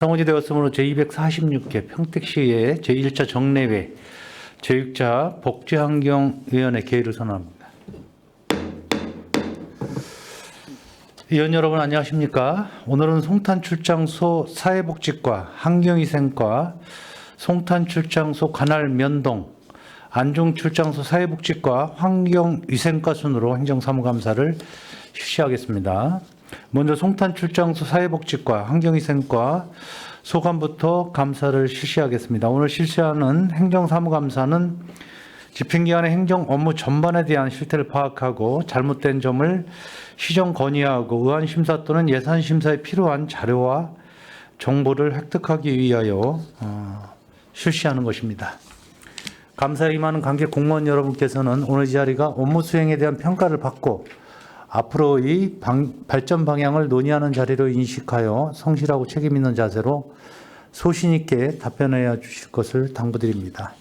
성원이 되었으므로 제246회 평택시의 제1차 정례회 제6차 복지환경위원회 개의를 선언합니다. 의원 여러분 안녕하십니까? 오늘은 송탄출장소 사회복지과, 환경위생과, 송탄출장소 관할 면동, 안중출장소 사회복지과, 환경위생과 순으로 행정사무감사를 실시하겠습니다. 먼저 송탄출장소 사회복지과, 환경위생과 소감부터 감사를 실시하겠습니다. 오늘 실시하는 행정사무감사는 집행기관의 행정 업무 전반에 대한 실태를 파악하고 잘못된 점을 시정 건의하고 의안심사 또는 예산심사에 필요한 자료와 정보를 획득하기 위하여 실시하는 것입니다. 감사에 임하는 관계 공무원 여러분께서는 오늘 이 자리가 업무 수행에 대한 평가를 받고 앞으로의 발전 방향을 논의하는 자리로 인식하여 성실하고 책임 있는 자세로 소신 있게 답변해 주실 것을 당부드립니다.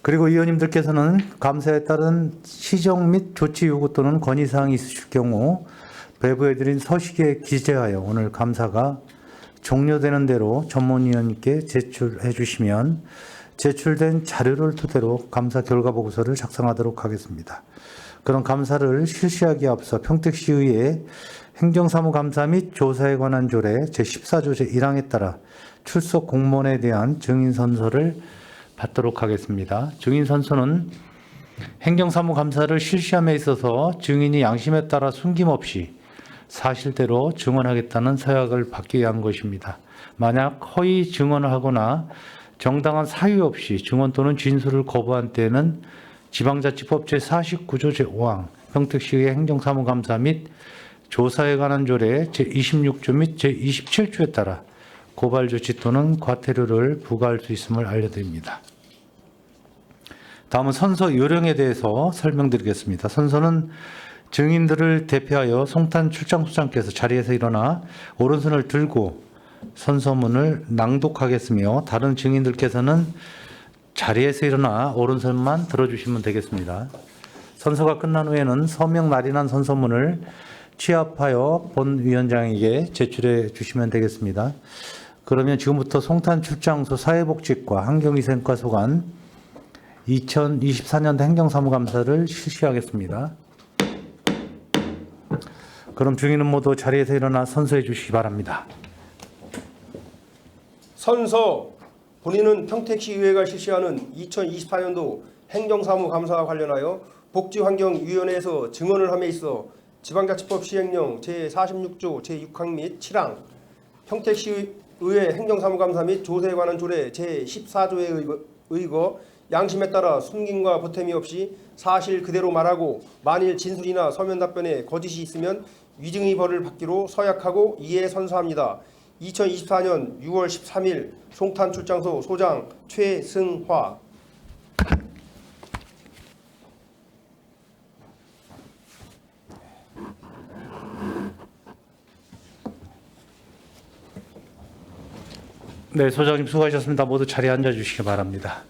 그리고 위원님들께서는 감사에 따른 시정 및 조치 요구 또는 건의사항이 있으실 경우 배부해드린 서식에 기재하여 오늘 감사가 종료되는 대로 전문위원님께 제출해 주시면 제출된 자료를 토대로 감사 결과 보고서를 작성하도록 하겠습니다. 그런 감사를 실시하기에 앞서 평택시의회 행정사무감사 및 조사에 관한 조례 제14조 제1항에 따라 출석 공무원에 대한 증인선서를 받도록 하겠습니다. 증인선서는 행정사무감사를 실시함에 있어서 증인이 양심에 따라 숨김없이 사실대로 증언하겠다는 서약을 받기 위한 것입니다. 만약 허위 증언을 하거나 정당한 사유 없이 증언 또는 진술을 거부한 때에는 지방자치법 제49조 제5항, 평택시의 행정사무감사 및 조사에 관한 조례 제26조 및 제27조에 따라 고발조치 또는 과태료를 부과할 수 있음을 알려드립니다. 다음은 선서 요령에 대해서 설명드리겠습니다. 선서는 증인들을 대표하여 송탄출장소장께서 자리에서 일어나 오른손을 들고 선서문을 낭독하겠으며 다른 증인들께서는 자리에서 일어나 오른손만 들어주시면 되겠습니다. 선서가 끝난 후에는 서명 날인한 선서문을 취합하여 본 위원장에게 제출해 주시면 되겠습니다. 그러면 지금부터 송탄출장소 사회복지과, 환경위생과 소관 2024년도 행정사무감사를 실시하겠습니다. 그럼 증인은 모두 자리에서 일어나 선서해 주시기 바랍니다. 선서 본인은 평택시의회가 실시하는 2024년도 행정사무감사와 관련하여 복지환경위원회에서 증언을 함에 있어 지방자치법 시행령 제46조 제6항 및 7항, 평택시의회 행정사무감사 및 조사에 관한 조례 제14조에 의거 양심에 따라 숨김과 보탬이 없이 사실 그대로 말하고 만일 진술이나 서면 답변에 거짓이 있으면 위증의 벌을 받기로 서약하고 이에 선서합니다. 2024년 6월 13일 송탄출장소 소장 최승화. 네, 소장님 수고하셨습니다. 모두 자리에 앉아주시기 바랍니다.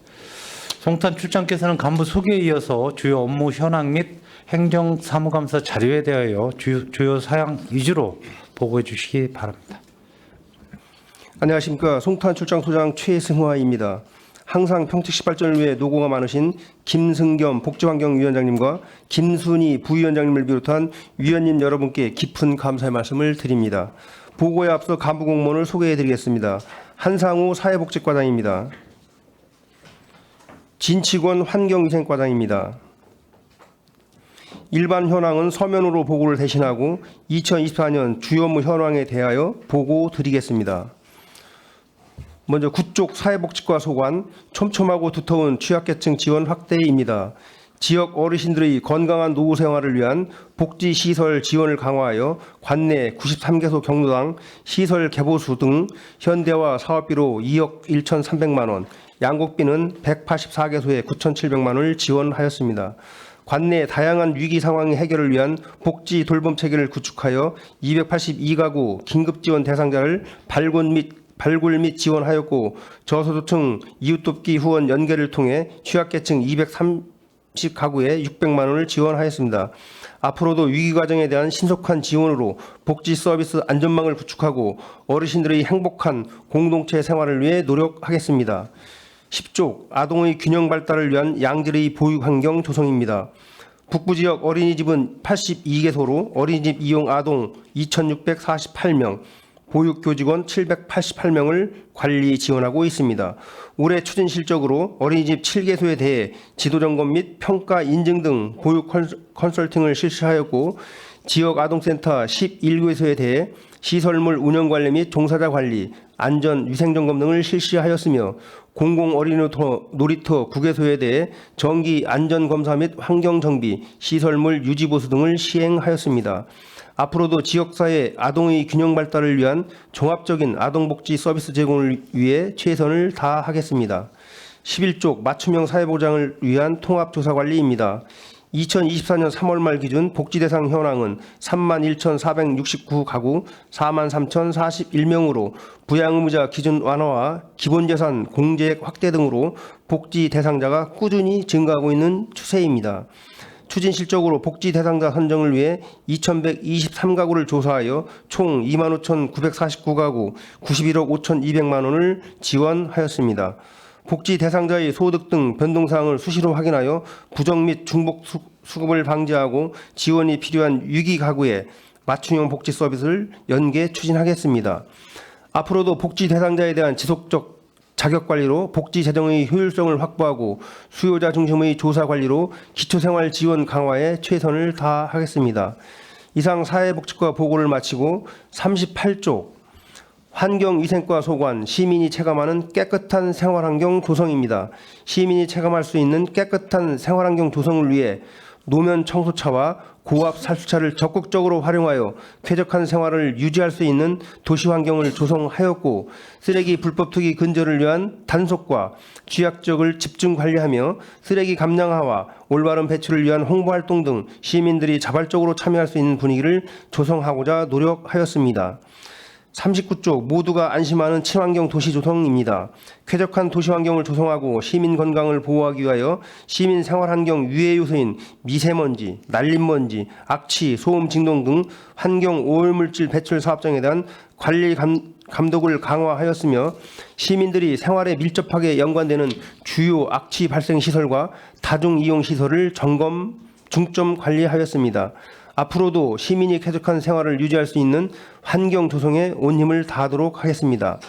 송탄출장께서는 간부 소개에 이어서 주요 업무 현황 및 행정사무감사 자료에 대하여 주요 사항 위주로 보고해 주시기 바랍니다. 안녕하십니까. 송탄출장소장 최승화입니다. 항상 평택시 발전을 위해 노고가 많으신 김승겸 복지환경위원장님과 김순희 부위원장님을 비롯한 위원님 여러분께 깊은 감사의 말씀을 드립니다. 보고에 앞서 간부 공무원을 소개해 드리겠습니다. 한상우 사회복지과장입니다. 진치권 환경위생과장입니다. 일반 현황은 서면으로 보고를 대신하고 2024년 주요 업무 현황에 대하여 보고 드리겠습니다. 먼저 구쪽 사회복지과 소관 촘촘하고 두터운 취약계층 지원 확대입니다. 지역 어르신들의 건강한 노후 생활을 위한 복지시설 지원을 강화하여 관내 93개소 경로당 시설 개보수 등 현대화 사업비로 2억 1,300만 원, 양곡비는 184개소에 9,700만 원을 지원하였습니다. 관내 다양한 위기 상황의 해결을 위한 복지 돌봄 체계를 구축하여 282가구 긴급지원 대상자를 발굴 및 지원하였고 저소득층 이웃돕기 후원 연계를 통해 취약계층 230가구에 600만 원을 지원하였습니다. 앞으로도 위기 과정에 대한 신속한 지원으로 복지 서비스 안전망을 구축하고 어르신들의 행복한 공동체 생활을 위해 노력하겠습니다. 10조 아동의 균형 발달을 위한 양질의 보육 환경 조성입니다. 북부 지역 어린이집은 82개소로 어린이집 이용 아동 2,648명, 보육교직원 788명을 관리 지원하고 있습니다. 올해 추진 실적으로 어린이집 7개소에 대해 지도점검 및 평가 인증 등 보육 컨설팅을 실시하였고 지역 아동센터 11개소에 대해 시설물 운영 관리 및 종사자 관리, 안전 위생 점검 등을 실시하였으며 공공 어린이놀이터 9개소에 대해 정기 안전 검사 및 환경 정비, 시설물 유지 보수 등을 시행하였습니다. 앞으로도 지역사회 아동의 균형 발달을 위한 종합적인 아동복지 서비스 제공을 위해 최선을 다하겠습니다. 11쪽 맞춤형 사회보장을 위한 통합조사관리입니다. 2024년 3월 말 기준 복지 대상 현황은 31,469가구 43,041명으로 부양 의무자 기준 완화와 기본재산 공제액 확대 등으로 복지 대상자가 꾸준히 증가하고 있는 추세입니다. 추진 실적으로 복지 대상자 선정을 위해 2,123가구를 조사하여 총 25,949가구 91억 5,200만 원을 지원하였습니다. 복지 대상자의 소득 등 변동사항을 수시로 확인하여 부정 및 중복 수급을 방지하고 지원이 필요한 위기 가구에 맞춤형 복지 서비스를 연계 추진하겠습니다. 앞으로도 복지 대상자에 대한 지속적 자격관리로 복지 재정의 효율성을 확보하고 수요자 중심의 조사 관리로 기초생활 지원 강화에 최선을 다하겠습니다. 이상 사회복지과 보고를 마치고 38조 환경위생과 소관, 시민이 체감하는 깨끗한 생활환경 조성입니다. 시민이 체감할 수 있는 깨끗한 생활환경 조성을 위해 노면 청소차와 고압 살수차를 적극적으로 활용하여 쾌적한 생활을 유지할 수 있는 도시 환경을 조성하였고 쓰레기 불법 투기 근절을 위한 단속과 취약 지역을 집중 관리하며 쓰레기 감량화와 올바른 배출을 위한 홍보 활동 등 시민들이 자발적으로 참여할 수 있는 분위기를 조성하고자 노력하였습니다. 39쪽 모두가 안심하는 친환경 도시 조성입니다. 쾌적한 도시 환경을 조성하고 시민 건강을 보호하기 위하여 시민 생활 환경 유해 요소인 미세먼지, 날림먼지, 악취, 소음 진동 등 환경 오염물질 배출 사업장에 대한 관리 감독을 강화하였으며 시민들이 생활에 밀접하게 연관되는 주요 악취 발생 시설과 다중 이용 시설을 중점 관리하였습니다. 앞으로도 시민이 쾌적한 생활을 유지할 수 있는 환경 조성에 온 힘을 다하도록 하겠습니다.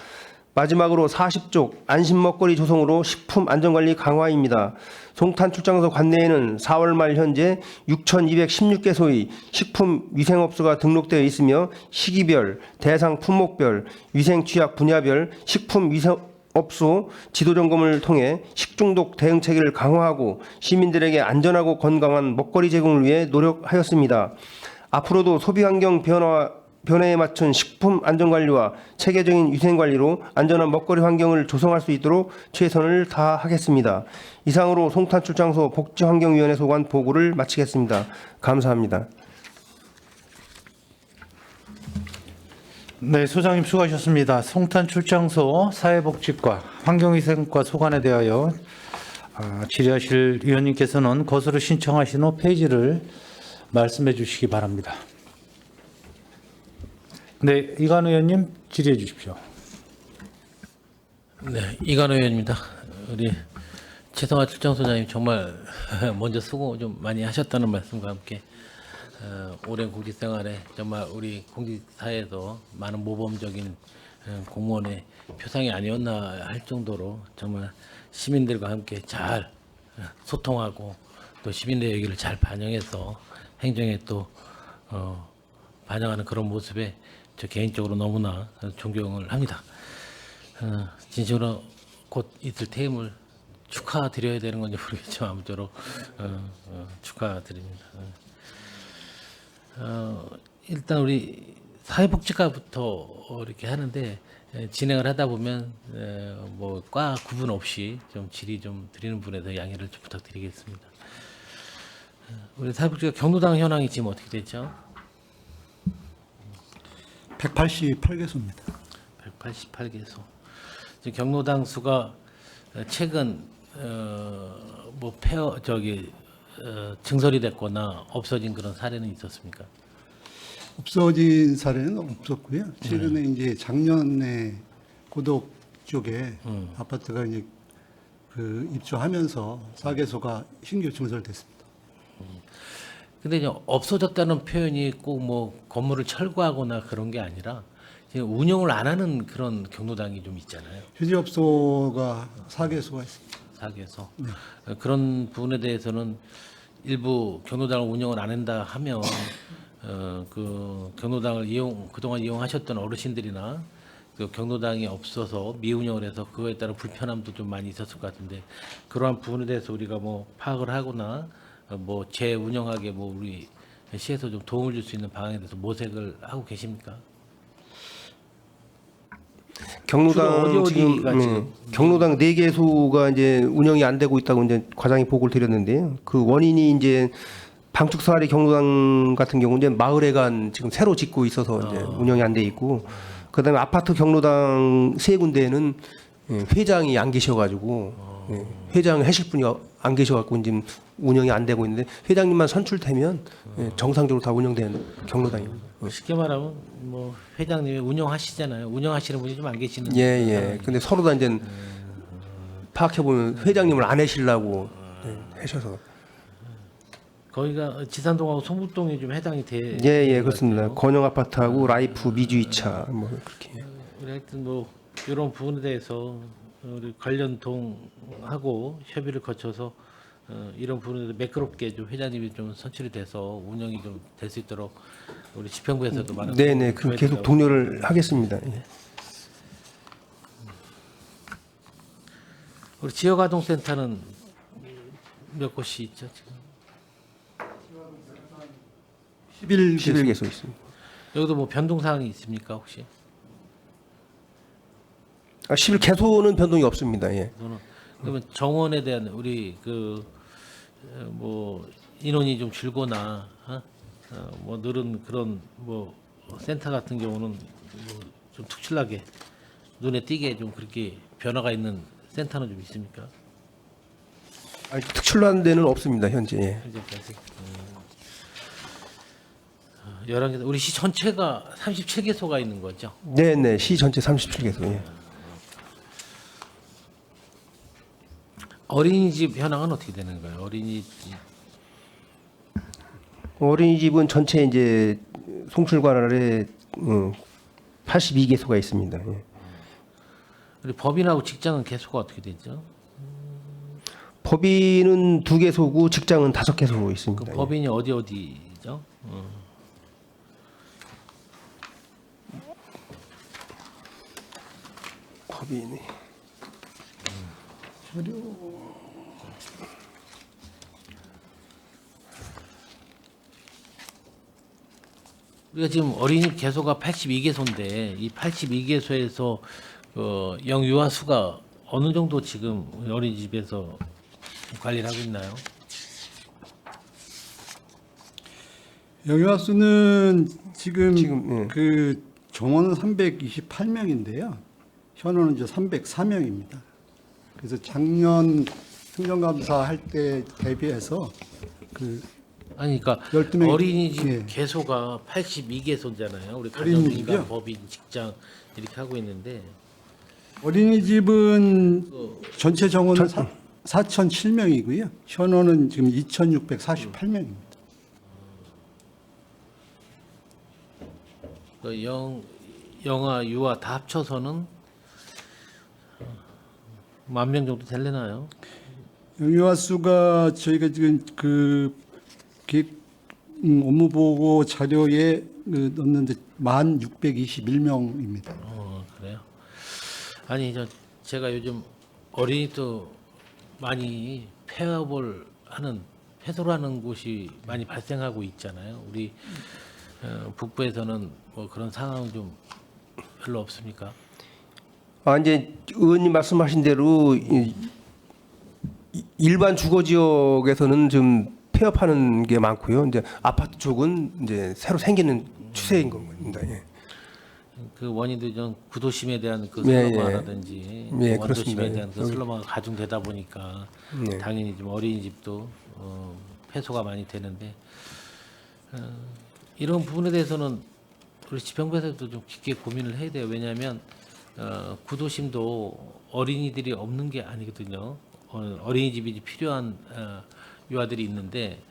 마지막으로 40쪽 안심 먹거리 조성으로 식품 안전관리 강화입니다. 송탄 출장소 관내에는 4월 말 현재 6,216개소의 식품 위생업소가 등록되어 있으며 시기별, 대상 품목별, 위생 취약 분야별 식품 위생업소 지도 점검을 통해 식중독 대응 체계를 강화하고 시민들에게 안전하고 건강한 먹거리 제공을 위해 노력하였습니다. 앞으로도 소비 환경 변화에 맞춘 식품 안전관리와 체계적인 위생관리로 안전한 먹거리 환경을 조성할 수 있도록 최선을 다하겠습니다. 이상으로 송탄 출장소 복지환경위원회 소관 보고를 마치겠습니다. 감사합니다. 네, 소장님 수고하셨습니다. 송탄 출장소 사회복지과 환경위생과 소관에 대하여 질의하실 위원님께서는 거수로 신청하신 후 페이지를 말씀해 주시기 바랍니다. 네, 이관우 의원님 질의해 주십시오. 네, 이관우 의원입니다. 우리 최성화 출장소장님 정말 먼저 수고 좀 많이 하셨다는 말씀과 함께 오랜 공직생활에 정말 우리 공직사회에서 많은 모범적인 공무원의 표상이 아니었나 할 정도로 정말 시민들과 함께 잘 소통하고 또 시민들의 얘기를 잘 반영해서 행정에 또 반영하는 그런 모습에 저 개인적으로 너무나 존경을 합니다. 진심으로 곧 있을 퇴임을 축하드려야 되는 건지 모르겠지만 아무쪼록 축하드립니다. 일단 우리 사회복지과부터 이렇게 하는데 진행을 하다 보면 뭐 과 구분 없이 좀 질의 좀 드리는 분에서 양해를 좀 부탁드리겠습니다. 우리 사회복지과 경로당 현황이 지금 어떻게 됐죠? 188개소입니다. 188개소. 지금 경로당 수가 최근 뭐 증설이 됐거나 없어진 그런 사례는 있었습니까? 없어진 사례는 없었고요. 최근에 이제 작년에 고덕 쪽에 아파트가 이제 그 입주하면서 4개소가 신규 증설됐습니다. 근데 이제 없어졌다는 표현이 꼭 뭐 건물을 철거하거나 그런 게 아니라 지금 운영을 안 하는 그런 경로당이 좀 있잖아요. 휴지업소가 4개소가 있습니다. 사기에서 그런 부분에 대해서는 일부 경로당을 운영을 안 한다 하면 그 경로당을 그동안 이용하셨던 어르신들이나 그 경로당이 없어서 미운영을 해서 그거에 따른 불편함도 좀 많이 있었을 것 같은데 그러한 부분에 대해서 우리가 뭐 파악을 하거나 뭐 재운영하게 뭐 우리 시에서 좀 도움을 줄 수 있는 방안에 대해서 모색을 하고 계십니까? 경로당 주로 어디가 지금? 경로당 4개소가 이제 운영이 안 되고 있다고 이제 과장이 보고를 드렸는데요. 그 원인이 이제 방축사리 경로당 같은 경우 이제 마을회관 지금 새로 짓고 있어서 이제 운영이 안 돼 있고, 그다음에 아파트 경로당 3군데에는 회장이 안 계셔가지고 회장 하실 분이 안 계셔갖고 지금 운영이 안 되고 있는데 회장님만 선출되면 정상적으로 다 운영되는 경로당입니다. 쉽게 말하면 뭐 회장님이 운영하시잖아요. 운영하시는 분이 좀 안 계시는. 예. 근데 서로 다 이제 파악해 보면 회장님을 안 하시려고 하셔서. 거기가 지산동하고 송북동이 좀 해당이 돼. 예, 그렇습니다. 건영 아파트하고 라이프 미주이차 뭐 그렇게. 우리 하여튼 뭐 이런 부분에 대해서 우리 관련 동하고 협의를 거쳐서 이런 부분에서 매끄럽게 좀 회장님이 좀 선출이 돼서 운영이 좀 될 수 있도록 우리 집행부에서도 많은 네네, 도움을 그 줘야 계속 된다고 독려를 하겠습니다. 예. 우리 지역아동센터는 몇 곳이 있죠 지금? 11개소 있습니다. 여기도 뭐 변동 사항이 있습니까 혹시? 11개소는 변동이 없습니다. 예. 그러면 정원에 대한 우리 그 뭐 인원이 좀 줄거나 뭐 늘은 그런 뭐 센터 같은 경우는 뭐좀 특출나게 눈에 띄게 좀 그렇게 변화가 있는 센터는 좀 있습니까? 특출난 데는 없습니다 현재. 예. 현재까지. 11개 우리 시 전체가 37개소가 있는 거죠. 네네, 시 전체 37개소. 예. 어린이집 현황은 어떻게 되는 거예요? 어린이집은 전체 이제 송출관 아래 82개소가 있습니다. 예. 우리 법인하고 직장은 개수가 어떻게 되죠? 법인은 2개소고 직장은 5개소 있습니다. 그 예. 법인이 어디죠? 법인이 우리가 지금 어린이집 개소가 82개소인데 이 82개소에서 영유아 수가 어느 정도 지금 어린이집에서 관리를 하고 있나요? 영유아 수는 지금 예. 그 정원은 328명인데요. 현원은 이제 304명입니다. 그래서 작년 행정감사 할 때 대비해서 그 아니 그러니까 12명 어린이집 예. 개소가 82개소잖아요. 우리 어린이집이요? 가정인간 법인 직장 이렇게 하고 있는데 어린이집은 전체 정원은 4,007명이고요. 현원은 지금 2,648명입니다. 그 영아 유아 다 합쳐서는 10,000명 정도 되려나요? 영유아 수가 저희가 지금 그 계획 업무 보고 자료에 넣는데 1,621명입니다. 그래요? 아니 제가 요즘 어린이도 많이 폐업을 하는 폐소를 하는 곳이 많이 발생하고 있잖아요. 우리 북부에서는 뭐 그런 상황은 좀 별로 없습니까? 이제 의원님 말씀하신 대로 일반 주거 지역에서는 좀 폐업하는 게 많고요. 이제 아파트 쪽은 이제 새로 생기는 추세인 겁니다. 예. 그 원인도 좀 구도심에 대한 그 예, 슬럼화라든지 예, 원도심에 그렇습니다. 대한 그 슬럼화가 가중되다 보니까 네. 당연히 좀 어린이집도 패소가 많이 되는데 이런 부분에 대해서는 우리 지평부에서도 좀 깊게 고민을 해야 돼요. 왜냐하면 구도심도 어린이들이 없는 게 아니거든요. 어린이집이 필요한 유아들이 있는데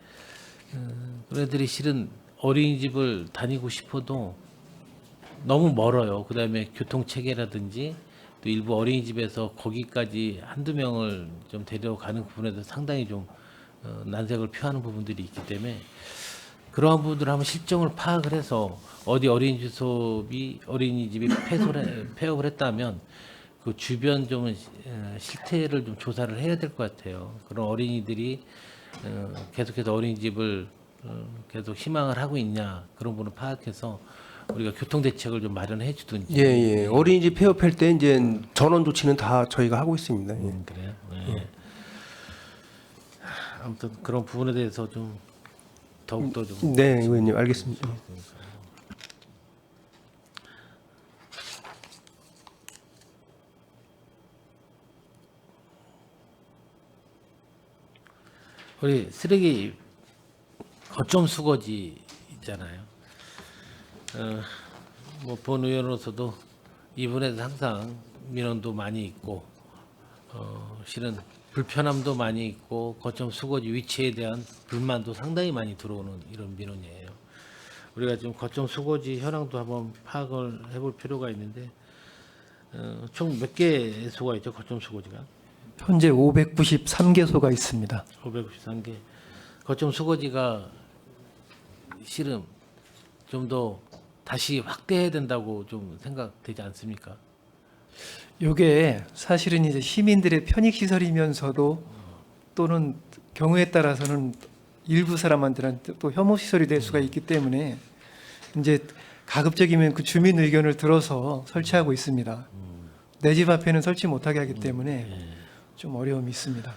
그런 애들이 실은 어린이집을 다니고 싶어도 너무 멀어요. 그다음에 교통 체계라든지 또 일부 어린이집에서 거기까지 한두 명을 좀 데려가는 부분에서 상당히 좀 난색을 표하는 부분들이 있기 때문에 그러한 부분들을 한번 실정을 파악을 해서 어디 어린이집이 폐업을 했다면 그 주변 좀 실태를 좀 조사를 해야 될 것 같아요. 그런 어린이들이 계속해서 어린이집을 계속 희망을 하고 있냐 그런 부분을 파악해서 우리가 교통 대책을 좀 마련해 주든지. 예. 어린이집 폐업할 때 이제 전원 조치는 다 저희가 하고 있습니다. 예. 그래요. 네. 아무튼 그런 부분에 대해서 좀 더욱더 좀. 네, 의원님 알겠습니다. 우리 쓰레기 거점 수거지 있잖아요. 뭐 본 의원으로서도 이 부분에서 항상 민원도 많이 있고 실은 불편함도 많이 있고 거점 수거지 위치에 대한 불만도 상당히 많이 들어오는 이런 민원이에요. 우리가 지금 거점 수거지 현황도 한번 파악을 해볼 필요가 있는데 총 몇 개소가 있죠? 거점 수거지가? 현재 593개소가 있습니다. 593개. 거점 수거지가 실은 좀 더 다시 확대해야 된다고 좀 생각되지 않습니까? 이게 사실은 이제 시민들의 편익 시설이면서도 또는 경우에 따라서는 일부 사람한테는 또 혐오 시설이 될 수가 있기 때문에 이제 가급적이면 그 주민 의견을 들어서 설치하고 있습니다. 내 집 앞에는 설치 못하게 하기 때문에 좀 어려움이 있습니다.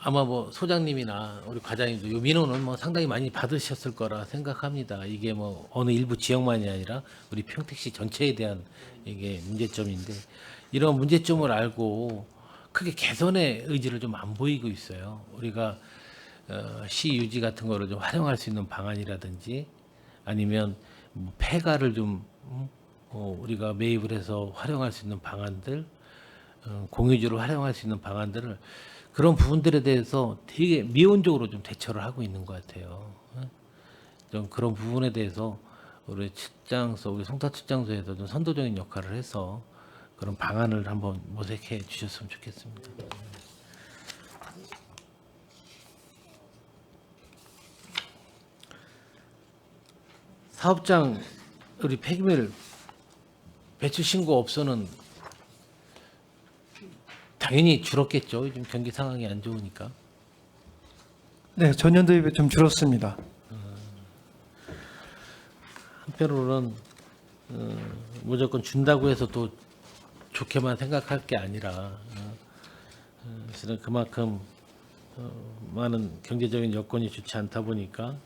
아마 뭐 소장님이나 우리 과장님도 이 민원은 뭐 상당히 많이 받으셨을 거라 생각합니다. 이게 뭐 어느 일부 지역만이 아니라 우리 평택시 전체에 대한 이게 문제점인데 이런 문제점을 알고 크게 개선의 의지를 좀 안 보이고 있어요. 우리가 시 유지 같은 거를 좀 활용할 수 있는 방안이라든지 아니면 뭐 폐가를 좀 우리가 매입을 해서 활용할 수 있는 방안들, 공유주를 활용할 수 있는 방안들을 그런 부분들에 대해서 되게 미온적으로 좀 대처를 하고 있는 것 같아요. 좀 그런 부분에 대해서 우리 측장소, 우리 송타 측장소에서 좀 선도적인 역할을 해서 그런 방안을 한번 모색해 주셨으면 좋겠습니다. 사업장 우리 폐기물 배출 신고 업소는 당연히 줄었겠죠. 요즘 경기 상황이 안 좋으니까. 네, 전년도에 비해 좀 줄었습니다. 한편으로는 무조건 준다고 해서 또 좋게만 생각할 게 아니라 사실은 그만큼 많은 경제적인 여건이 좋지 않다 보니까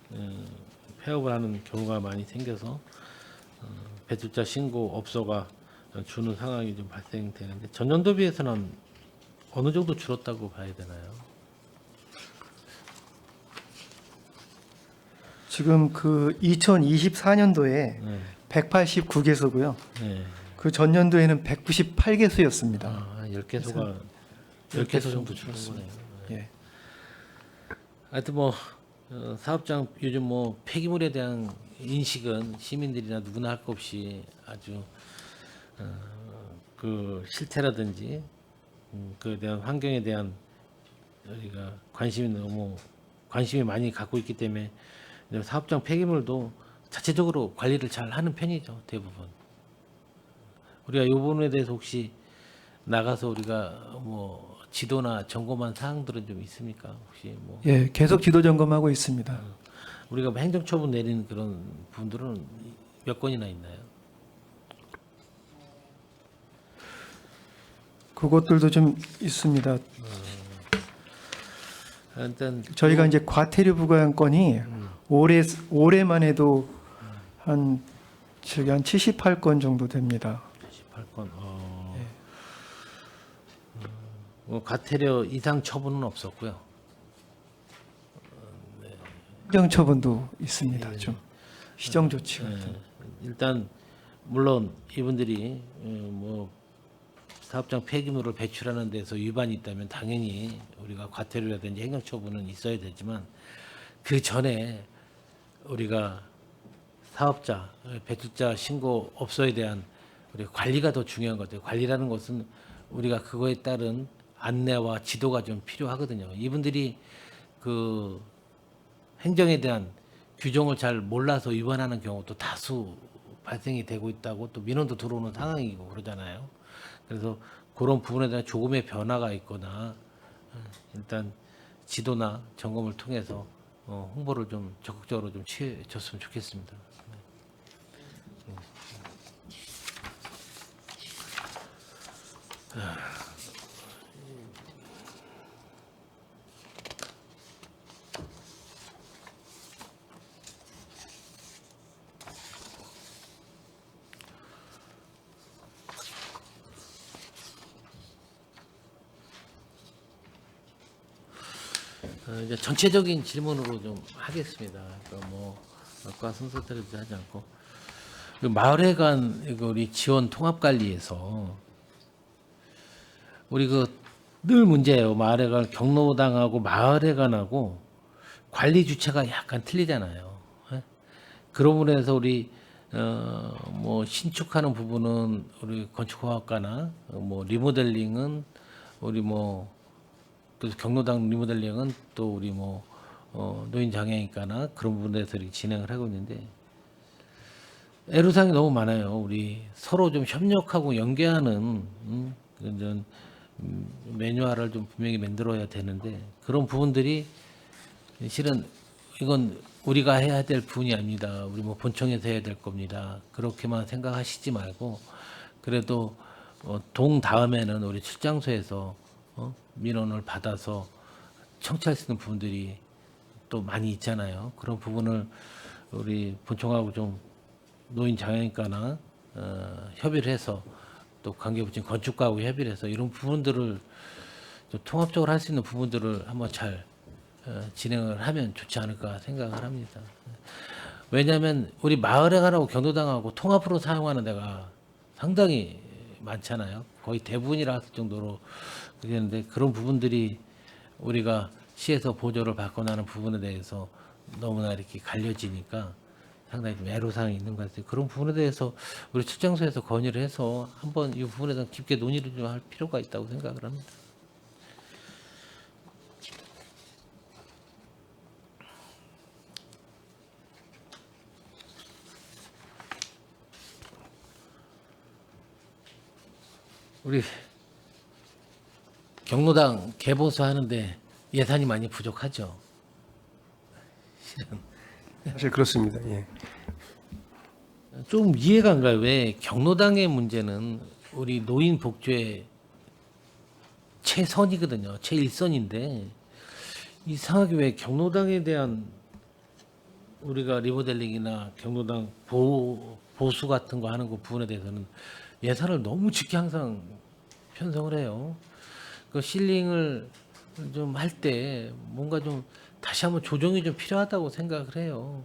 폐업을 하는 경우가 많이 생겨서 배출자 신고 업소가 주는 상황이 좀 발생되는데 전년도 비해서는 어느 정도 줄었다고 봐야 되나요? 지금 그 2024년도에 189개소고요. 네. 그 전년도에는 198개소였습니다. 10개소가 10개소 정도 줄은 거네요. 예. 하여튼 뭐 사업장 요즘 뭐 폐기물에 대한 인식은 시민들이나 누구나 할 것 없이 아주 그 실태라든지 그에 대한 환경에 대한 우리가 관심이 많이 갖고 있기 때문에 사업장 폐기물도 자체적으로 관리를 잘 하는 편이죠, 대부분. 우리가 이 부분에 대해서 혹시 나가서 우리가 뭐 지도나 점검한 사항들은 좀 있습니까? 혹시 뭐 예, 계속 지도 점검하고 있습니다. 우리가 뭐 행정처분 내리는 그런 부분들은 몇 건이나 있나요? 그것들도 좀 있습니다. 일단 저희가 이제 과태료 부과한 건이 올해만 해도 한 78건 정도 됩니다. 18건. 뭐 과태료 이상 처분은 없었고요. 행정 처분도 있습니다. 좀 시정 조치 같은. 일단 물론 이분들이 뭐 사업장 폐기물을 배출하는 데서 위반이 있다면 당연히 우리가 과태료라든지 행정처분은 있어야 되지만 그 전에 우리가 사업자, 배출자 신고 업소에 대한 우리 관리가 더 중요한 것 같아요. 관리라는 것은 우리가 그거에 따른 안내와 지도가 좀 필요하거든요. 이분들이 그 행정에 대한 규정을 잘 몰라서 위반하는 경우도 다수 발생이 되고 있다고 또 민원도 들어오는 상황이고 그러잖아요. 그래서 그런 부분에 대한 조금의 변화가 있거나 일단 지도나 점검을 통해서 홍보를 좀 적극적으로 좀 취해줬으면 좋겠습니다. 이제 전체적인 질문으로 좀 하겠습니다. 그러니까 뭐 아까 순서대로 하지 않고 그 마을회관 이거 우리 지원 통합 관리에서 우리 그 늘 문제예요. 마을회관 경로당하고 마을회관하고 관리 주체가 약간 틀리잖아요. 예? 그런 부분에서 우리 뭐 신축하는 부분은 우리 건축화학과나 뭐 리모델링은 우리 뭐 또 경로당 리모델링은 또 우리 뭐 노인 장애인과나 그런 부분에서 이렇게 진행을 하고 있는데 애로사항이 너무 많아요. 우리 서로 좀 협력하고 연계하는 그런 매뉴얼을 좀 분명히 만들어야 되는데 그런 부분들이 실은 이건 우리가 해야 될 부분이 아닙니다. 우리 뭐 본청에서 해야 될 겁니다. 그렇게만 생각하시지 말고 그래도 동 다음에는 우리 출장소에서 민원을 받아서 청취할 수 있는 부분들이 또 많이 있잖아요. 그런 부분을 우리 본청하고 좀 노인 장애인과나 협의를 해서 또 관계부처인 건축가하고 협의를 해서 이런 부분들을 좀 통합적으로 할 수 있는 부분들을 한번 잘 진행을 하면 좋지 않을까 생각을 합니다. 왜냐하면 우리 마을회관하고 경로당하고 통합으로 사용하는 데가 상당히 많잖아요. 거의 대부분이라 할 정도로 그랬는데 그런 부분들이 우리가 시에서 보조를 받거나 하는 부분에 대해서 너무나 이렇게 갈려지니까 상당히 좀 애로사항이 있는 것 같아요. 그런 부분에 대해서 우리 출장소에서 건의를 해서 한번 이 부분에 대해서 깊게 논의를 좀 할 필요가 있다고 생각을 합니다. 우리 경로당 개보수 하는데 예산이 많이 부족하죠. 실은 사실 그렇습니다. 예. 좀 이해가 안 가요. 왜 경로당의 문제는 우리 노인 복지의 최선이거든요. 최일선인데 이상하게 왜 경로당에 대한 우리가 리모델링이나 경로당 보수 같은 거 하는 거 부분에 대해서는 예산을 너무 적게 항상 편성을 해요. 그 실링을 좀 할 때 뭔가 좀 다시 한번 조정이 좀 필요하다고 생각을 해요.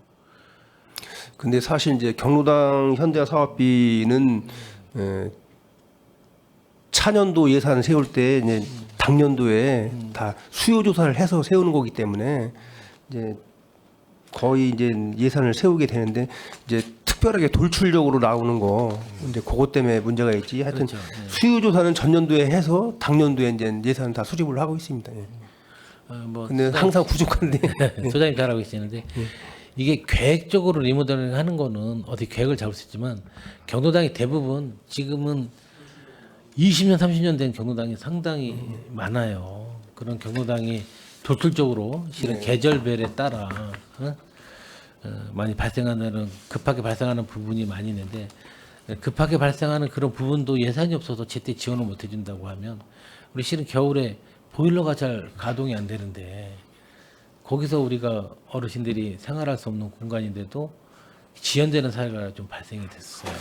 근데 사실 이제 경로당 현대화 사업비는 차년도 예산 세울 때 이제 당년도에 다 수요 조사를 해서 세우는 거기 때문에 이제 거의 이제 예산을 세우게 되는데 이제 특별하게 돌출적으로 나오는 거 이제 그것 때문에 문제가 있지. 하여튼 그렇죠. 네. 수요 조사는 전년도에 해서 당년도에 이제 예산을 다 수립을 하고 있습니다. 예. 뭐 근데 항상 부족한데. 소장님 잘하고 계시는데 이게 계획적으로 리모델링 하는 거는 어디 계획을 잡을 수 있지만 경로당이 대부분 지금은 20년, 30년 된 경로당이 상당히 많아요. 그런 경로당이 돌출적으로 실은 계절별에 따라 많이 발생하는 급하게 발생하는 부분이 많이 있는데 급하게 발생하는 그런 부분도 예산이 없어서 제때 지원을 못 해준다고 하면 우리 실은 겨울에 보일러가 잘 가동이 안 되는데 거기서 우리가 어르신들이 생활할 수 없는 공간인데도 지연되는 사례가 좀 발생이 됐어요.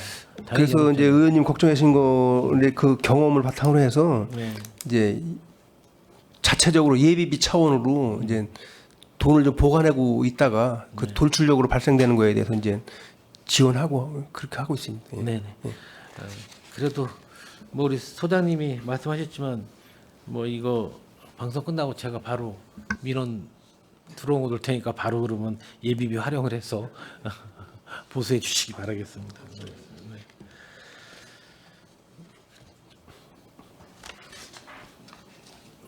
그래서 이제 의원님 걱정하신 거 근데 그 경험을 바탕으로 해서 네. 이제 자체적으로 예비비 차원으로 이제 돈을 좀 보관하고 있다가 그 돌출력으로 발생되는 거에 대해서 이제 지원하고 그렇게 하고 있습니다. 예. 네네. 그래도 뭐 우리 소장님이 말씀하셨지만 뭐 이거 방송 끝나고 제가 바로 민원 들어온 거 볼 테니까 바로 그러면 예비비 활용을 해서 보수해 주시기 바라겠습니다. 네.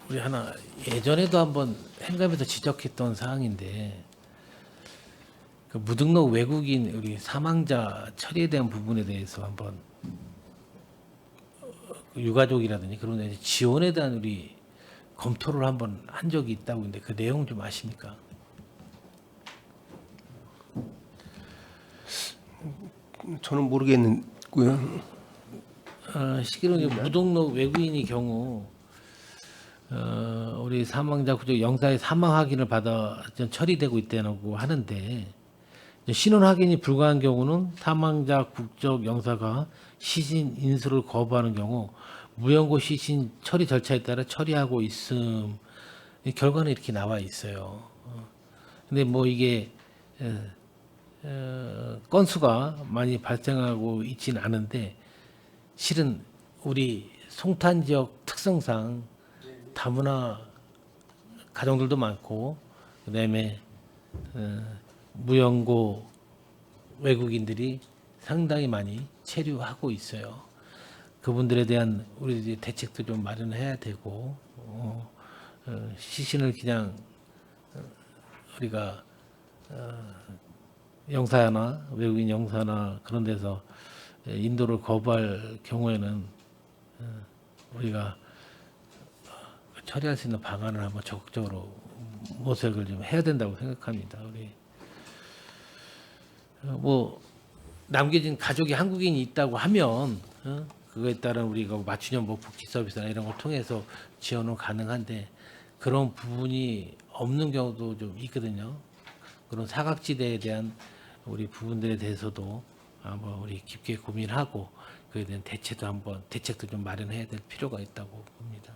우리 하나 예전에도 한번 행감에서 지적했던 사항인데 그 무등록 외국인 우리 사망자 처리에 대한 부분에 대해서 한번 유가족이라든지 그런 데 지원에 대한 우리 검토를 한번 한 적이 있다고 했는데 그 내용 좀 아십니까? 저는 모르겠고요. 시기로 무등록 외국인의 경우 우리 사망자 구조 영사의 사망 확인을 받아 처리되고 있다고 하는데 신원 확인이 불가한 경우는 사망자 국적 영사가 시신 인수를 거부하는 경우 무연고 시신 처리 절차에 따라 처리하고 있음. 이 결과는 이렇게 나와 있어요. 근데 뭐 이게 건수가 많이 발생하고 있지는 않은데 실은 우리 송탄 지역 특성상 다문화 가정들도 많고 그다음에 무연고 외국인들이 상당히 많이 체류하고 있어요. 그분들에 대한 우리 대책도 좀 마련해야 되고 시신을 그냥 우리가 영사나 외국인 영사나 그런 데서 인도를 거부할 경우에는 우리가 처리할 수 있는 방안을 한번 적극적으로 모색을 좀 해야 된다고 생각합니다. 우리 뭐 남겨진 가족이 한국인이 있다고 하면 그거에 따른 우리가 맞춤형 뭐 복지 서비스나 이런 걸 통해서 지원은 가능한데 그런 부분이 없는 경우도 좀 있거든요. 그런 사각지대에 대한 우리 부분들에 대해서도 한번 우리 깊게 고민하고 그에 대한 대책도 좀 마련해야 될 필요가 있다고 봅니다.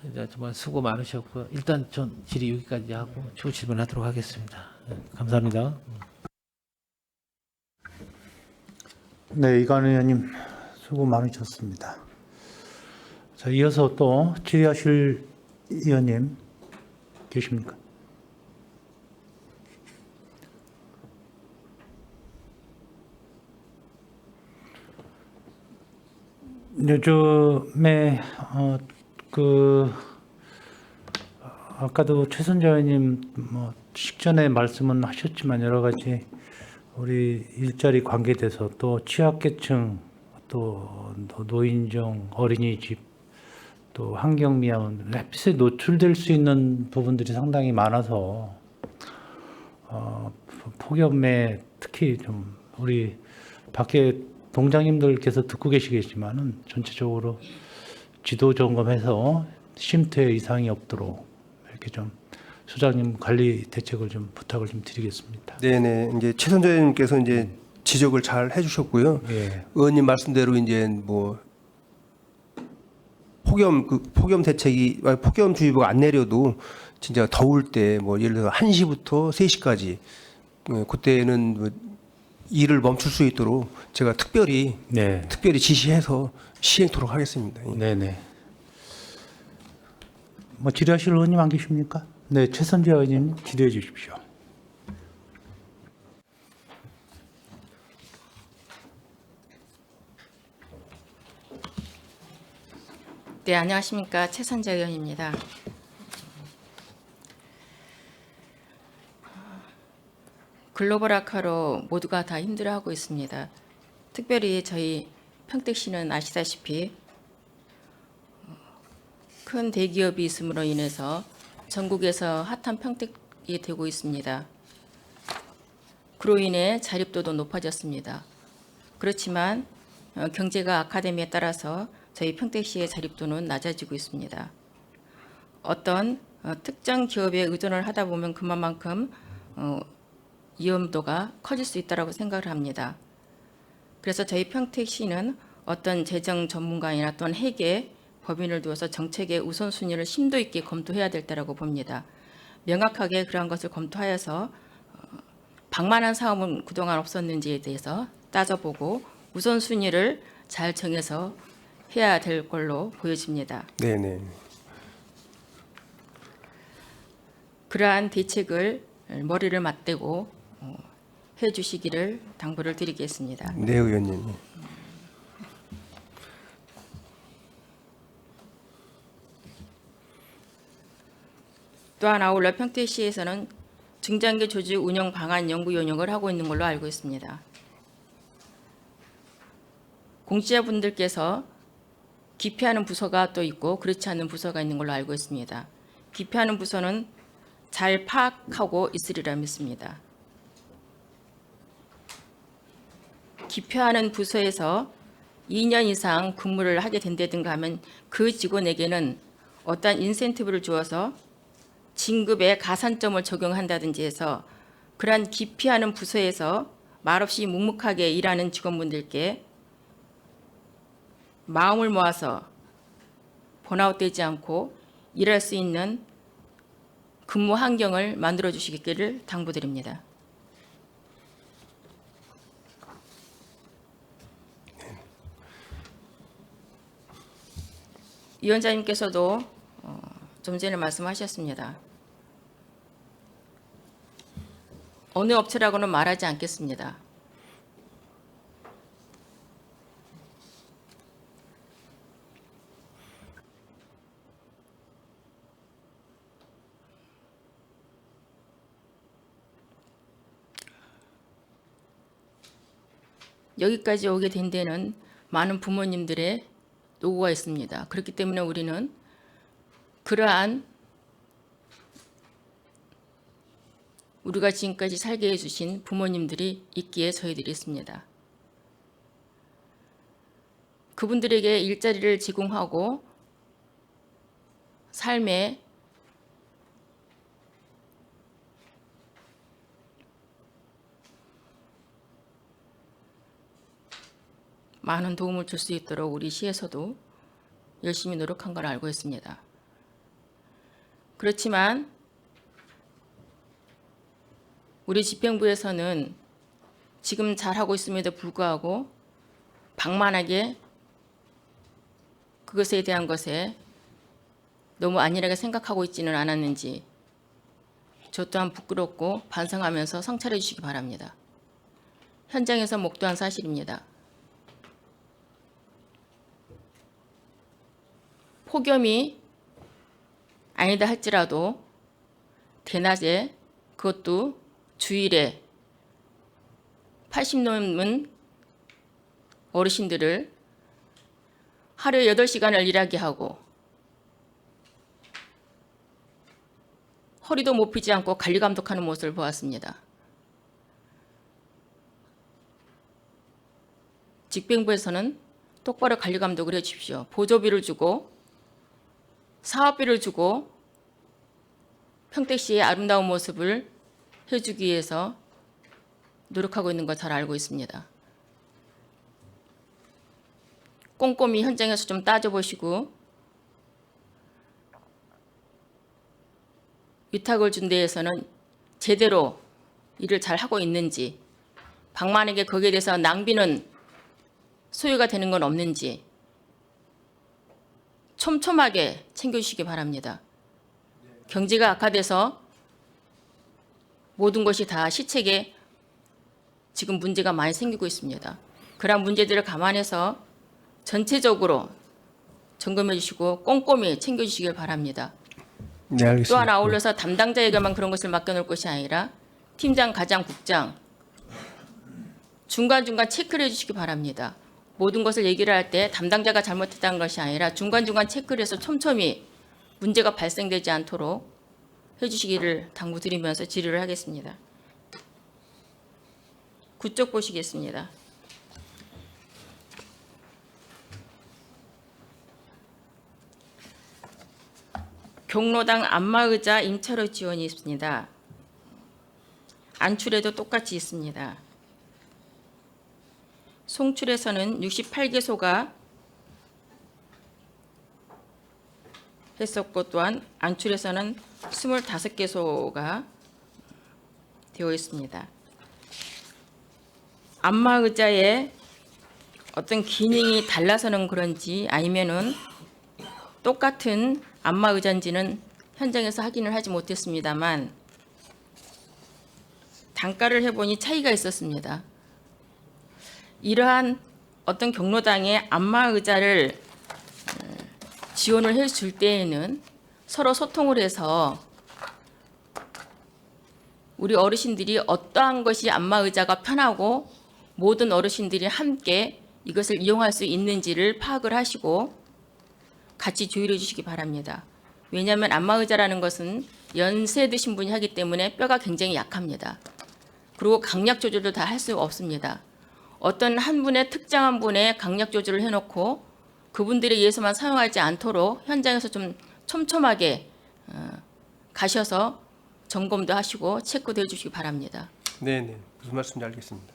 이제 정말 수고 많으셨고요. 일단 전 질의 여기까지 하고 추후 질문하도록 하겠습니다. 감사합니다. 네, 이관 의원님 수고 많으셨습니다. 자, 이어서 또 질의하실 의원님 계십니까? 요즘에 아까도 최선재 의원님 뭐 식전에 말씀은 하셨지만 여러 가지 우리 일자리 관계돼서 또 취약계층 또 노인정 어린이집 또 환경미화원 햇빛에 노출될 수 있는 부분들이 상당히 많아서 폭염에 특히 좀 우리 밖에 동장님들께서 듣고 계시겠지만은 전체적으로 지도 점검해서 쉼터에 이상이 없도록 이렇게 좀 소장님 관리 대책을 좀 부탁을 좀 드리겠습니다. 네네. 이제 최선재 의원님께서 이제 지적을 잘 해주셨고요. 예. 의원님 말씀대로 이제 뭐 폭염 대책이 폭염주의보가 안 내려도 진짜 더울 때 뭐 예를 들어 1시부터 3시까지 그때는 뭐 일을 멈출 수 있도록 제가 특별히 지시해서 시행토록 하겠습니다. 네네. 뭐 질의하실 의원님 안 계십니까? 네, 최선재 의원님 질의해 주십시오. 네, 안녕하십니까. 최선재 의원입니다. 글로벌 악화로 모두가 다 힘들어하고 있습니다. 특별히 저희 평택시는 아시다시피 큰 대기업이 있음으로 인해서 전국에서 핫한 평택이 되고 있습니다. 그로 인해 자립도도 높아졌습니다. 그렇지만 경제가 악화됨에 따라서 저희 평택시의 자립도는 낮아지고 있습니다. 어떤 특정 기업에 의존을 하다 보면 그만큼 위험도가 커질 수 있다고 생각을 합니다. 그래서 저희 평택시는 어떤 재정 전문가이나 또는 회계 법인을 두어서 정책의 우선순위를 심도 있게 검토해야 될 때라고 봅니다. 명확하게 그러한 것을 검토하여서 방만한 사업은 그동안 없었는지에 대해서 따져보고 우선순위를 잘 정해서 해야 될 걸로 보여집니다. 네네. 그러한 대책을 머리를 맞대고 해주시기를 당부를 드리겠습니다. 네, 의원님. 또한 아울러 평택시에서는 중장기 조직 운영 방안 연구 용역을 하고 있는 걸로 알고 있습니다. 공직자분들께서 기피하는 부서가 또 있고 그렇지 않은 부서가 있는 걸로 알고 있습니다. 기피하는 부서는 잘 파악하고 있으리라 믿습니다. 기피하는 부서에서 2년 이상 근무를 하게 된다든가 하면 그 직원에게는 어떠한 인센티브를 주어서 진급에 가산점을 적용한다든지 해서 그러한 기피하는 부서에서 말없이 묵묵하게 일하는 직원분들께 마음을 모아서 번아웃되지 않고 일할 수 있는 근무 환경을 만들어 주시기를 당부드립니다. 위원장님께서도 좀 전에 말씀하셨습니다. 어느 업체라고는 말하지 않겠습니다. 여기까지 오게 된 데는 많은 부모님들의 노고가 있습니다. 그렇기 때문에 우리는 그러한 우리가 지금까지 살게 해주신 부모님들이 있기에 저희들이 있습니다. 그분들에게 일자리를 제공하고 삶에 많은 도움을 줄 수 있도록 우리 시에서도 열심히 노력한 걸 알고 있습니다. 그렇지만 우리 집행부에서는 지금 잘하고 있음에도 불구하고 방만하게 그것에 대한 것에 너무 안일하게 생각하고 있지는 않았는지 저 또한 부끄럽고 반성하면서 성찰해 주시기 바랍니다. 현장에서 목도한 사실입니다. 폭염이 아니다 할지라도 대낮에 그것도 주일에 80 넘은 어르신들을 하루에 8시간을 일하게 하고 허리도 못 펴지 않고 관리 감독하는 모습을 보았습니다. 직병부에서는 똑바로 관리 감독을 해 주십시오. 보조비를 주고 사업비를 주고 평택시의 아름다운 모습을 해주기 위해서 노력하고 있는 거 잘 알고 있습니다. 꼼꼼히 현장에서 좀 따져보시고 위탁을 준 데에서는 제대로 일을 잘 하고 있는지, 방만에게 거기에 대해서 낭비는 소요가 되는 건 없는지 촘촘하게 챙겨주시기 바랍니다. 경제가 악화돼서 모든 것이 다 시책에 지금 문제가 많이 생기고 있습니다. 그런 문제들을 감안해서 전체적으로 점검해 주시고 꼼꼼히 챙겨주시길 바랍니다. 네, 알겠습니다. 또한 아울러서 담당자에게만 그런 것을 맡겨놓을 것이 아니라 팀장, 과장, 국장 중간중간 체크를 해주시기 바랍니다. 모든 것을 얘기를 할 때 담당자가 잘못했다는 것이 아니라 중간중간 체크를 해서 촘촘히 문제가 발생되지 않도록 해주시기를 당부드리면서 질의를 하겠습니다. 9쪽 보시겠습니다. 경로당 안마의자 임차료 지원이 있습니다. 안출에도 똑같이 있습니다. 송출에서는 68개소가 했었고 또한 안출에서는 25개소가 되어 있습니다. 안마 의자의 어떤 기능이 달라서는 그런지 아니면은 똑같은 안마 의자인지는 현장에서 확인을 하지 못했습니다만 단가를 해보니 차이가 있었습니다. 이러한 어떤 경로당의 안마 의자를 지원을 해줄 때에는 서로 소통을 해서 우리 어르신들이 어떠한 것이 안마 의자가 편하고 모든 어르신들이 함께 이것을 이용할 수 있는지를 파악을 하시고 같이 조율해 주시기 바랍니다. 왜냐하면 안마 의자라는 것은 연세 드신 분이 하기 때문에 뼈가 굉장히 약합니다. 그리고 강약 조절도 다 할 수 없습니다. 어떤 한 분의 특정한 분의 강약 조절을 해놓고 그분들에 의해서만 사용하지 않도록 현장에서 좀 촘촘하게 가셔서 점검도 하시고 체크도 해주시기 바랍니다. 네. 무슨 말씀인지 알겠습니다.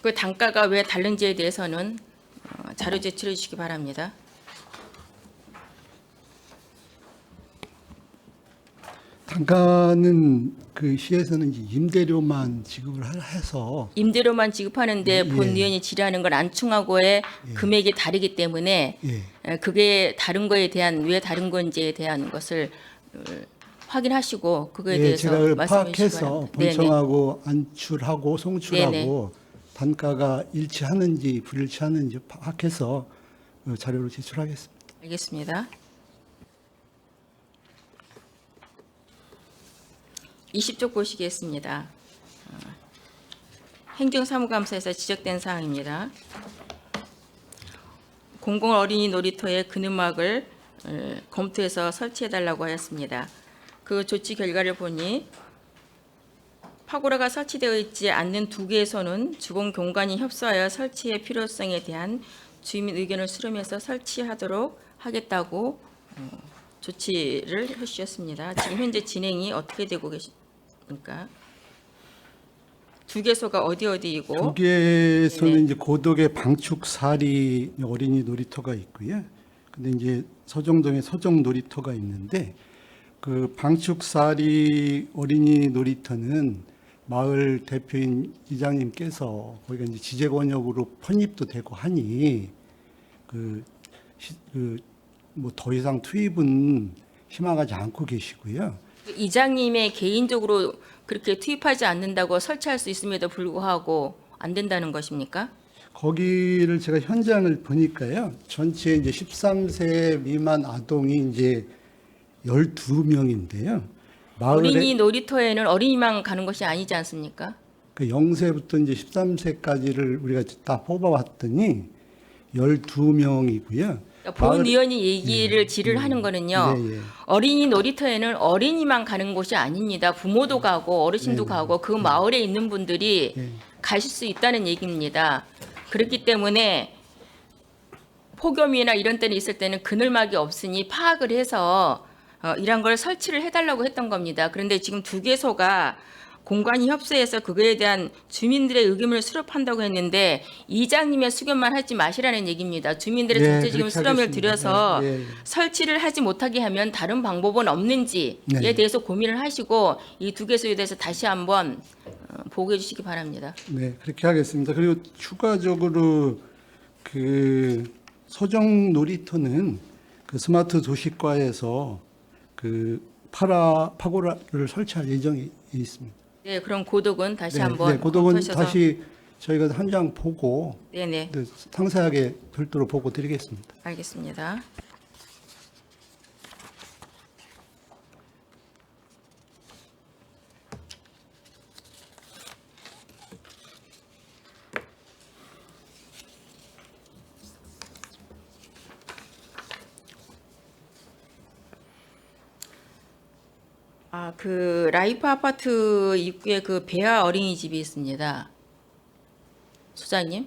그 단가가 왜 다른지에 대해서는 자료 제출해 주시기 바랍니다. 단가는 그 시에서는 이제 임대료만 지급을 해서 임대료만 지급하는데 본위원이 질의하는 건 안충하고의 금액이 다르기 때문에 그게 다른 거에 대한 왜 다른 건지에 대한 것을 확인하시고 그거에 대해서 제가 그걸 말씀해 주시기 파악해서 바랍니다. 네네. 본청하고 안출하고 송출하고 네네. 단가가 일치하는지 불일치하는지 파악해서 자료로 제출하겠습니다. 알겠습니다. 20쪽 보시겠습니다. 행정사무감사에서 지적된 사항입니다. 공공 어린이 놀이터의 그늘막을 검토해서 설치해달라고 하였습니다. 그 조치 결과를 보니 파고라가 설치되어 있지 않는 2개소는 주공 공간이 협소하여 설치의 필요성에 대한 주민 의견을 수렴해서 설치하도록 하겠다고 조치를 해주셨습니다. 지금 현재 진행이 어떻게 되고 계십니까? 2개소가 어디이고? 2개소는 네네. 이제 고덕의 방축사리 어린이 놀이터가 있고요. 근데 이제 서정동에 서정 놀이터가 있는데 그 방축사리 어린이 놀이터는 마을 대표인 이장님께서 거기가 이제 지재 권역으로 편입도 되고 하니 뭐 더 이상 투입은 희망하지 않고 계시고요. 이장님의 개인적으로 그렇게 투입하지 않는다고 설치할 수 있음에도 불구하고 안 된다는 것입니까? 거기를 제가 현장을 보니까요. 전체 이제 13세 미만 아동이 이제 12명인데요. 마을에 어린이 놀이터에는 어린이만 가는 것이 아니지 않습니까? 그 0세부터 이제 13세까지를 우리가 다 뽑아봤더니 12명이고요. 그러니까 본 의원이 얘기를 질의를 하는 거는요. 네, 예. 어린이 놀이터에는 어린이만 가는 곳이 아닙니다. 부모도 가고 어르신도 네, 가고 그 마을에 있는 분들이 네. 가실 수 있다는 얘기입니다. 그렇기 때문에 폭염이나 이런 때는 있을 때는 그늘막이 없으니 파악을 해서 이런 걸 설치를 해달라고 했던 겁니다. 그런데 지금 2개소가 공간이 협소해서 그거에 대한 주민들의 의견을 수렴한다고 했는데 이장님의 수견만 하지 마시라는 얘기입니다. 주민들의 네, 전체 지금 그렇게 수렴을 하겠습니다. 들여서 네, 네. 설치를 하지 못하게 하면 다른 방법은 없는지에 네. 대해서 고민을 하시고 이 2개소에 대해서 다시 한번 보고해 주시기 바랍니다. 네, 그렇게 하겠습니다. 그리고 추가적으로 그 서정 놀이터는 그 스마트 도시과에서 그 파고라를 설치할 예정이 있습니다. 네, 그럼 고독은 다시 네, 한번 네, 고독은 검토하셔서- 다시 저희가 현장 보고 네네, 상세하게 별도로 보고 드리겠습니다. 알겠습니다. 그 라이프 아파트 입구에 그 배아 어린이집이 있습니다. 소장님,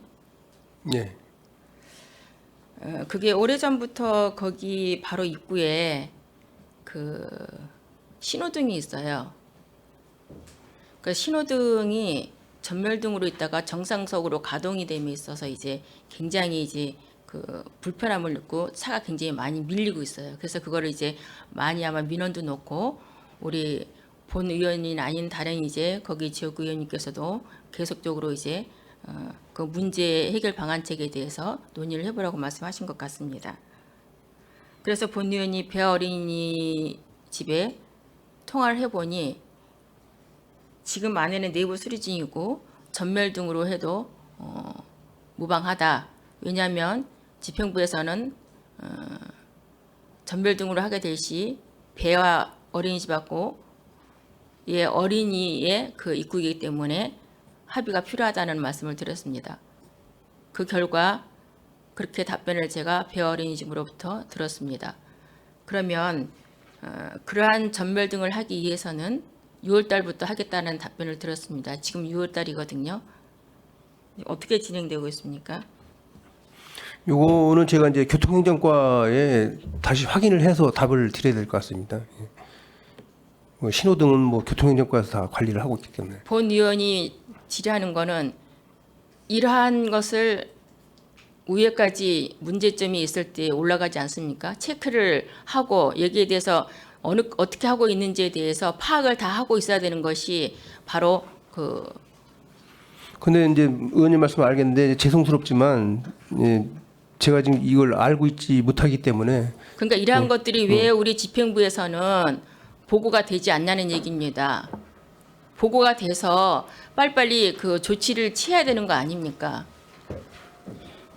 네. 그게 오래전부터 거기 바로 입구에 그 신호등이 있어요. 그 신호등이 전멸 등으로 있다가 정상적으로 가동이 됨에 있어서 이제 굉장히 이제 그 불편함을 느끼고 차가 굉장히 많이 밀리고 있어요. 그래서 그거를 이제 많이 아마 민원도 놓고 우리 본 의원이 아닌 다른 이제 거기 지역 의원님께서도 계속적으로 이제 그 문제 해결 방안책에 대해서 논의를 해보라고 말씀하신 것 같습니다. 그래서 본 의원이 배아 어린이집에 통화를 해보니 지금 안에는 내부 수리 중이고 전멸 등으로 해도 무방하다. 왜냐하면 집행부에서는 전멸 등으로 하게 될 시 배아 어린이집하고 예, 어린이의 그 입국이기 때문에 합의가 필요하다는 말씀을 드렸습니다. 그 결과 그렇게 답변을 제가 배아 어린이집으로부터 들었습니다. 그러면 그러한 전멸 등을 하기 위해서는 6월 달부터 하겠다는 답변을 들었습니다. 지금 6월 달이거든요. 어떻게 진행되고 있습니까? 요거는 제가 이제 교통행정과에 다시 확인을 해서 답을 드려야 될 것 같습니다. 뭐 신호등은 뭐 교통행정과에서 다 관리를 하고 있기 때문에. 본 의원이 질의하는 거는 이러한 것을 위에까지 문제점이 있을 때 올라가지 않습니까? 체크를 하고 여기에 대해서 어떻게 하고 있는지에 대해서 파악을 다 하고 있어야 되는 것이 바로 근데 이제 의원님 말씀 알겠는데 죄송스럽지만 제가 지금 이걸 알고 있지 못하기 때문에 그러니까 이러한 것들이 왜 우리 집행부에서는 보고가 되지 않냐는 얘기입니다. 보고가 돼서 빨리빨리 그 조치를 취해야 되는 거 아닙니까?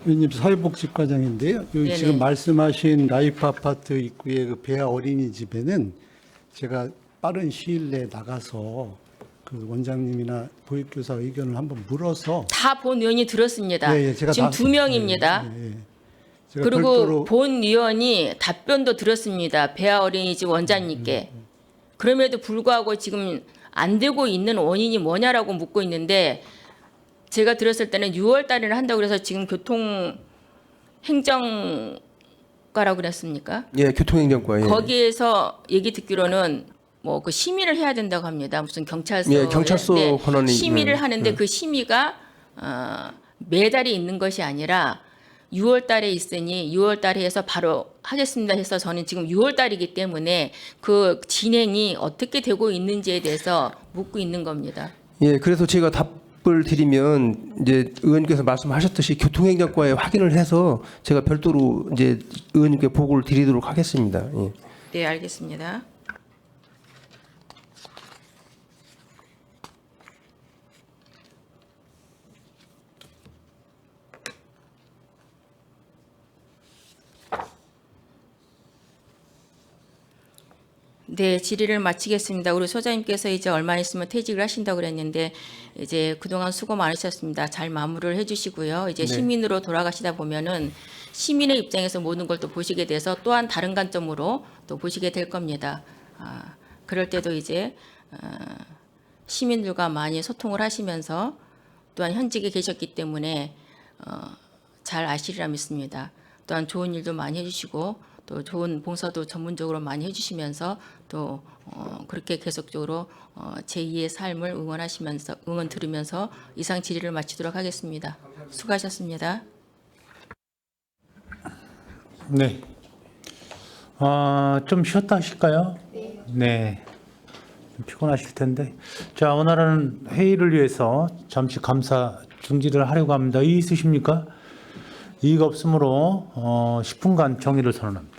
의원님 사회복지과장인데요. 여기 네네. 지금 말씀하신 라이프 아파트 입구의 그 배아 어린이집에는 제가 빠른 시일 내에 나가서 그 원장님이나 보육교사 의견을 한번 물어서 다 본 의원이 들었습니다. 예, 예, 제가 지금 다- 2명입니다. 예, 예. 제가 그리고 별도로 본 의원이 답변도 들었습니다. 배아 어린이집 원장님께. 그럼에도 불구하고 지금 안 되고 있는 원인이 뭐냐라고 묻고 있는데 제가 들었을 때는 6월 달에는 한다고 그래서 지금 교통행정과라고 그랬습니까? 예, 교통행정과 예. 거기에서 얘기 듣기로는 뭐 그 심의를 해야 된다고 합니다. 무슨 경찰서 예, 경찰서 권한이 심의를 예, 하는데 예. 그 심의가 매달이 있는 것이 아니라 6월 달에 있으니 6월 달에 해서 바로 하겠습니다 해서 저는 지금 6월 달이기 때문에 그 진행이 어떻게 되고 있는지에 대해서 묻고 있는 겁니다. 예, 그래서 제가 답을 드리면 이제 의원님께서 말씀하셨듯이 교통행정과에 확인을 해서 제가 별도로 이제 의원님께 보고를 드리도록 하겠습니다. 예. 네, 알겠습니다. 네, 질의를 마치겠습니다. 우리 소장님께서 이제 얼마 있으면 퇴직을 하신다고 그랬는데 이제 그동안 수고 많으셨습니다. 잘 마무리를 해주시고요. 이제 네. 시민으로 돌아가시다 보면은 시민의 입장에서 모든 걸 또 보시게 돼서 또한 다른 관점으로 또 보시게 될 겁니다. 그럴 때도 이제 시민들과 많이 소통을 하시면서 또한 현직에 계셨기 때문에 잘 아시리라 믿습니다. 또한 좋은 일도 많이 해주시고 또 좋은 봉사도 전문적으로 많이 해주시면서 또 그렇게 계속적으로 제2의 삶을 응원하시면서 응원 들으면서 이상 질의를 마치도록 하겠습니다. 수고하셨습니다. 네. 좀 쉬었다 하실까요? 네. 좀 피곤하실 텐데. 자, 오늘은 회의를 위해서 잠시 감사 중지를 하려고 합니다. 이의 있으십니까? 이의가 없으므로 10분간 정의를 선언합니다.